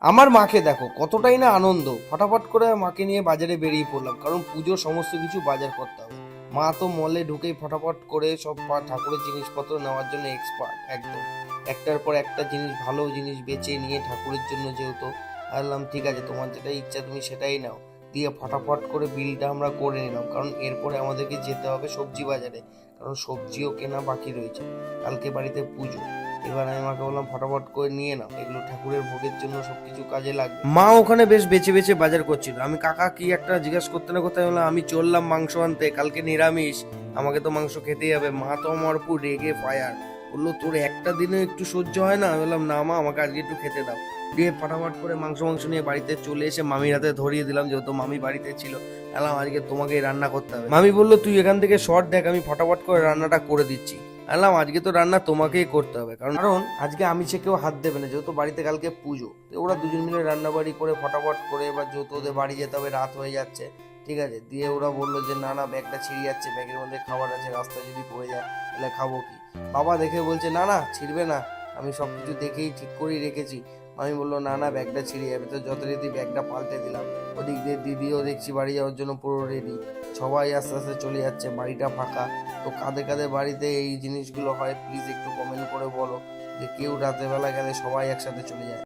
আমার মাকে দেখো কতটাই না আনন্দ, ফটাফট করে মাকে নিয়ে বাজারে বেরিয়ে পড়লাম, কারণ পুজোর সমস্ত কিছু বাজার করতে হবে। মা তো মলে ঢুকেই ফটাফট করে সব ঠাকুরের জিনিসপত্র নেওয়ার জন্য এক্সপার্ট একদম। একটার পর একটা জিনিস, ভালো জিনিস বেছে নিয়ে ঠাকুরের জন্য, যেহেতু বললাম ঠিক আছে তোমার যেটা ইচ্ছা তুমি সেটাই নাও। দিয়ে ফটাফট করে বিলটা আমরা করে নিলাম, কারণ এরপরে আমাদেরকে যেতে হবে সবজি বাজারে, কারণ সবজিও কেনা বাকি রয়েছে, কালকে বাড়িতে পুজো। এবার আমি মাকে বললাম ফটাফট করে নিয়ে নাও, এগুলো ঠাকুরের ভোগের জন্য সবকিছু কাজে লাগবে। মা ওখানে বেশ বেছে বেছে বাজার করছিল, আমি কাকা কি একটা জিজ্ঞাসা করতে না করতে বললাম আমি চললাম মাংস আনতে, কালকে নিরামিষ, আমাকে তো মাংস খেতেই হবে। মা তো আমার উপর রেগে ফায়ার, বললো তোর একটা দিনও একটু সহ্য হয় না? আমি বললাম না মা, আমাকে আজকে একটু খেতে দাও। দিয়ে ফটাফট করে মাংস নিয়ে বাড়িতে চলে এসে মামির হাতে ধরিয়ে দিলাম, যেহেতু মামি বাড়িতে ছিল। বললাম আজকে তোমাকেই রান্না করতে হবে। মামি বললো তুই এখান থেকে শর্ট দেখ, আমি ফটাফট করে রান্নাটা করে দিচ্ছি। বললাম আজকে তো রান্না তোমাকেই করতে হবে, কারণ আজকে আমিষে কেউ হাত দেবে না, যেহেতু বাড়িতে কালকে পুজো। তো ওরা দুজন মিলে রান্না বাড়ি করে ফটাফট করে, এবার যেহেতু ওদের বাড়ি যেতে হবে, রাত হয়ে যাচ্ছে, ঠিক আছে। দিয়ে ওরা বললো যে না না, ব্যাগটা ছিঁড়ে যাচ্ছে, ব্যাগের মধ্যে খাবার আছে, রাস্তায় যদি পড়ে যায় তাহলে খাবো কি। বাবা দেখে বলছে না না ছিঁড়বে না, আমি সবকিছু দেখেই ঠিক করেই রেখেছি। আমি বললো না না, ব্যাগটা ছিঁড়ে যাবে। তো যথারীতি ব্যাগটা পাল্টে দিলাম। ওদিক দিয়ে দিদিও দেখছি বাড়ি যাওয়ার জন্য পুরো রেডি। সবাই আস্তে আস্তে চলে যাচ্ছে, বাড়িটা ফাঁকা। তো কাদের কাদের বাড়িতে এই জিনিসগুলো হয় প্লিজ একটু কমেন্ট করে বলো, যে কেউ রাতের বেলা গেলে সবাই একসাথে চলে যায়।